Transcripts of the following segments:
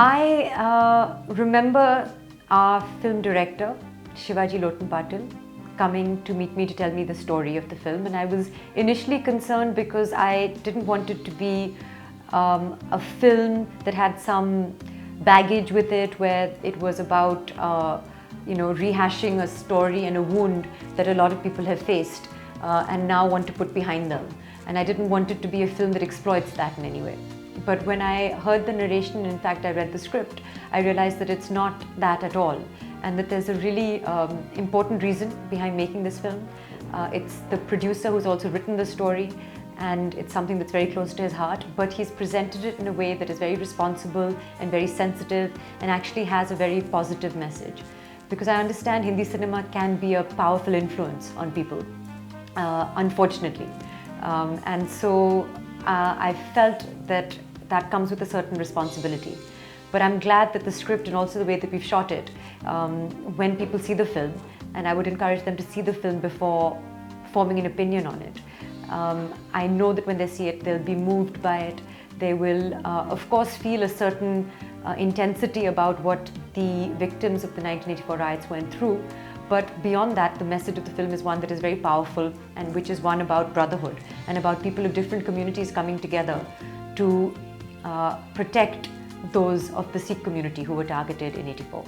I remember our film director, Shivaji Lotan Patil, coming to meet me to tell me the story of the film, and I was initially concerned because I didn't want it to be a film that had some baggage with it, where it was about rehashing a story and a wound that a lot of people have faced and now want to put behind them. And I didn't want it to be a film that exploits that in any way. But when I heard the narration, in fact I read the script, I realized that it's not that at all, and that there's a really important reason behind making this film. It's the producer who's also written the story, and it's something that's very close to his heart, but he's presented it in a way that is very responsible and very sensitive and actually has a very positive message. Because I understand Hindi cinema can be a powerful influence on people, unfortunately. And so I felt that that comes with a certain responsibility. But I'm glad that the script and also the way that we've shot it, when people see the film, and I would encourage them to see the film before forming an opinion on it. I know that when they see it, they'll be moved by it. They will, of course, feel a certain intensity about what the victims of the 1984 riots went through. But beyond that, the message of the film is one that is very powerful, and which is one about brotherhood and about people of different communities coming together to protect those of the Sikh community who were targeted in '84.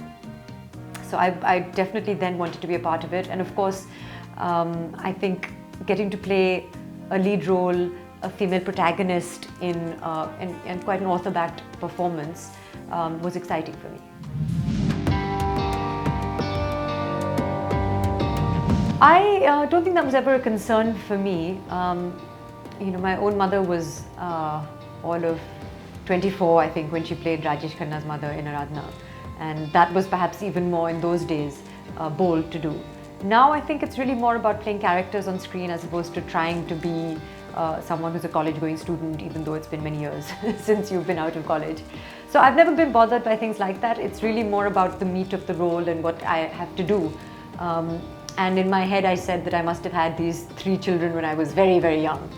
So I definitely then wanted to be a part of it. And of course, I think getting to play a lead role, a female protagonist in quite an author-backed performance was exciting for me. I don't think that was ever a concern for me. My own mother was all of 24, I think, when she played Rajesh Khanna's mother in Aradhana, and that was perhaps even more in those days bold to do. Now I think it's really more about playing characters on screen as opposed to trying to be someone who's a college-going student, even though it's been many years since you've been out of college. So I've never been bothered by things like that. It's really more about the meat of the role and what I have to do. And in my head I said that I must have had these 3 children when I was very, very young.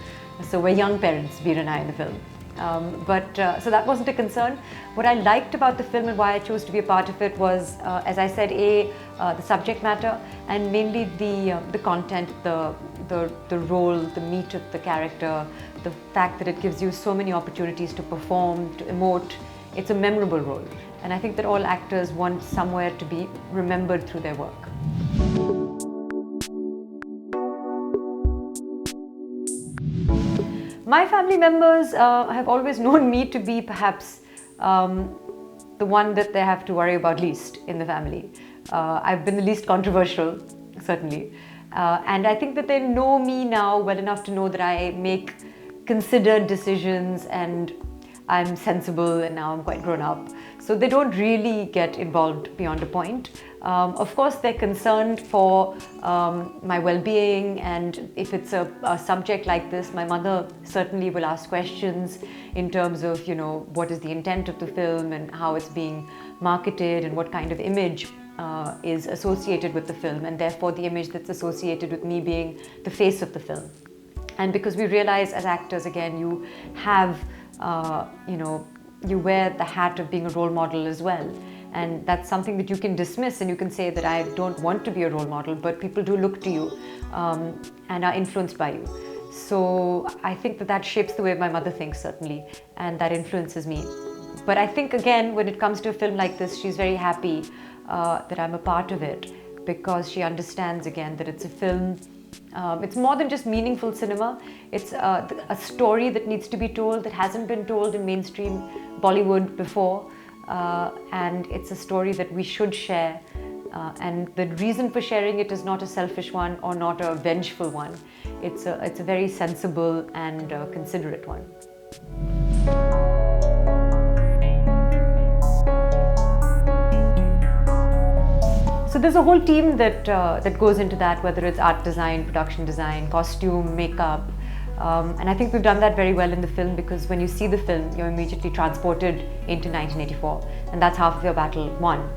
So we're young parents, Veer and I, in the film. So that wasn't a concern. What I liked about the film and why I chose to be a part of it was, as I said, the subject matter, and mainly the content, the role, the meat of the character, the fact that it gives you so many opportunities to perform, to emote. It's a memorable role, and I think that all actors want somewhere to be remembered through their work. My family members have always known me to be perhaps the one that they have to worry about least in the family. I've been the least controversial, certainly. And I think that they know me now well enough to know that I make considered decisions and I'm sensible, and now I'm quite grown up. So they don't really get involved beyond a point. Of course, they're concerned for my well-being, and if it's a subject like this, my mother certainly will ask questions in terms of, what is the intent of the film and how it's being marketed and what kind of image is associated with the film, and therefore the image that's associated with me being the face of the film. And because we realize as actors, again, you have you wear the hat of being a role model as well. And that's something that you can dismiss, and you can say that I don't want to be a role model, but people do look to you and are influenced by you. So I think that shapes the way my mother thinks, certainly, and that influences me. But I think, again, when it comes to a film like this, she's very happy that I'm a part of it, because she understands, again, that it's a film. It's more than just meaningful cinema. It's a story that needs to be told, that hasn't been told in mainstream Bollywood before, and it's a story that we should share. And the reason for sharing it is not a selfish one or not a vengeful one. It's a very sensible and considerate one. So there's a whole team that goes into that, whether it's art design, production design, costume, makeup. And I think we've done that very well in the film, because when you see the film, you're immediately transported into 1984, and that's half of your battle won.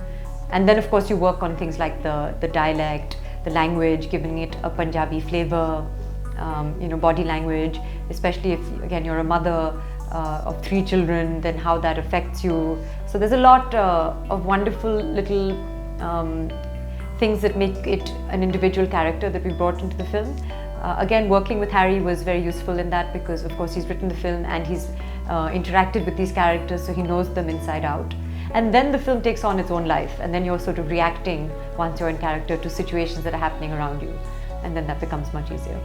And then of course you work on things like the dialect, the language, giving it a Punjabi flavor, body language, especially if, again, you're a mother of 3 children, then how that affects you. So So there's a lot of wonderful little things that make it an individual character that we brought into the film. Again, working with Harry was very useful in that because of course he's written the film and he's interacted with these characters, so he knows them inside out. And then the film takes on its own life, and then you're sort of reacting once you're in character to situations that are happening around you, and then that becomes much easier.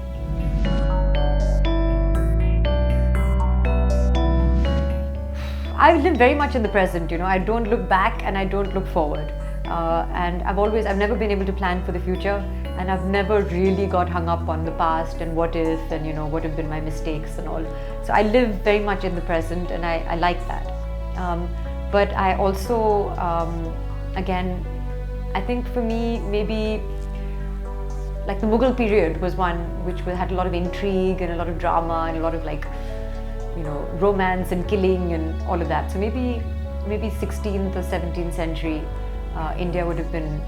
I live very much in the present, you know. I don't look back and I don't look forward. And I've never been able to plan for the future, and I've never really got hung up on the past and what if, and you know, what have been my mistakes and all. So I live very much in the present, and I like that. But I also, again, I think for me, maybe like the Mughal period was one which had a lot of intrigue and a lot of drama and a lot of like, you know, romance and killing and all of that. So maybe 16th or 17th century India would have been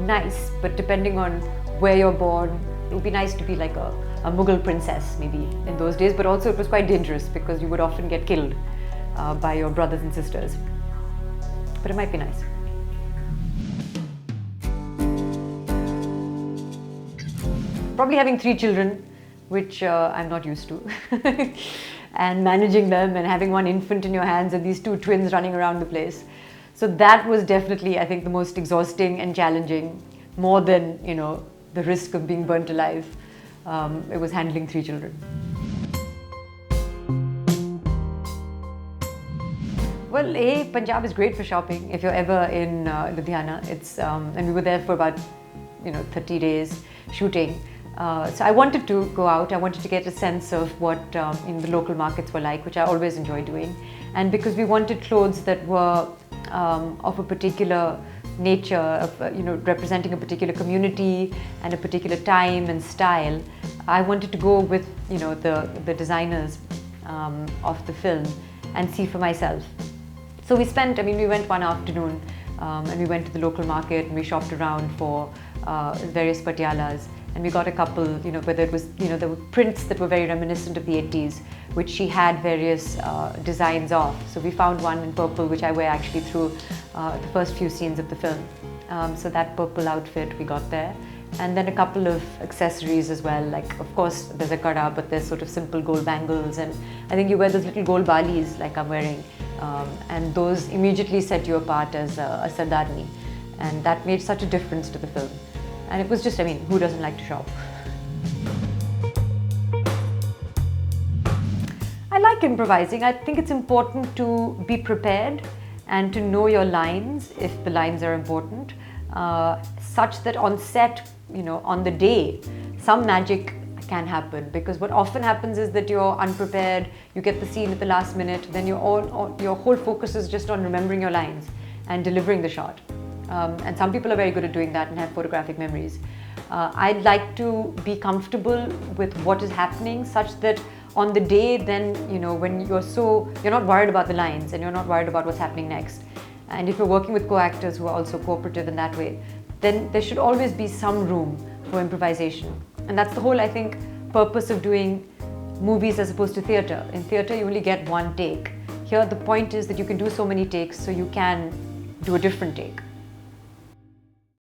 nice, but depending on where you're born, it would be nice to be like a Mughal princess maybe in those days, but also it was quite dangerous because you would often get killed by your brothers and sisters. But it might be nice. Probably having 3 children, which I'm not used to. And managing them and having one infant in your hands and these 2 twins running around the place. So that was definitely, I think, the most exhausting and challenging, more than, you know, the risk of being burnt alive. It was handling 3 children. Well, Punjab is great for shopping if you're ever in Ludhiana. It's and we were there for about 30 days shooting. So I wanted to go out. I wanted to get a sense of what in the local markets were like, which I always enjoy doing. And because we wanted clothes that were of a particular nature, of representing a particular community and a particular time and style, I wanted to go with the designers of the film and see for myself. So we went one afternoon and we went to the local market and we shopped around for various patialas, and we got a couple, whether it was, there were prints that were very reminiscent of the 80s, which she had various designs of. So we found one in purple, which I wear actually through the first few scenes of the film. So that purple outfit we got there. And then a couple of accessories as well, like of course there's a kada, but there's sort of simple gold bangles, and I think you wear those little gold balis like I'm wearing, and those immediately set you apart as a Sardarni, and that made such a difference to the film. And it was just, who doesn't like to shop? I like improvising. I think it's important to be prepared and to know your lines if the lines are important, such that on set, on the day, some magic can happen. Because what often happens is that you're unprepared, you get the scene at the last minute, then your whole focus is just on remembering your lines and delivering the shot. And some people are very good at doing that and have photographic memories. I'd like to be comfortable with what is happening, such that on the day, then, when you're not worried about the lines and you're not worried about what's happening next. And if you're working with co-actors who are also cooperative in that way, then there should always be some room for improvisation. And that's the whole, I think, purpose of doing movies as opposed to theatre. In theatre, you only get one take. Here, the point is that you can do so many takes, so you can do a different take.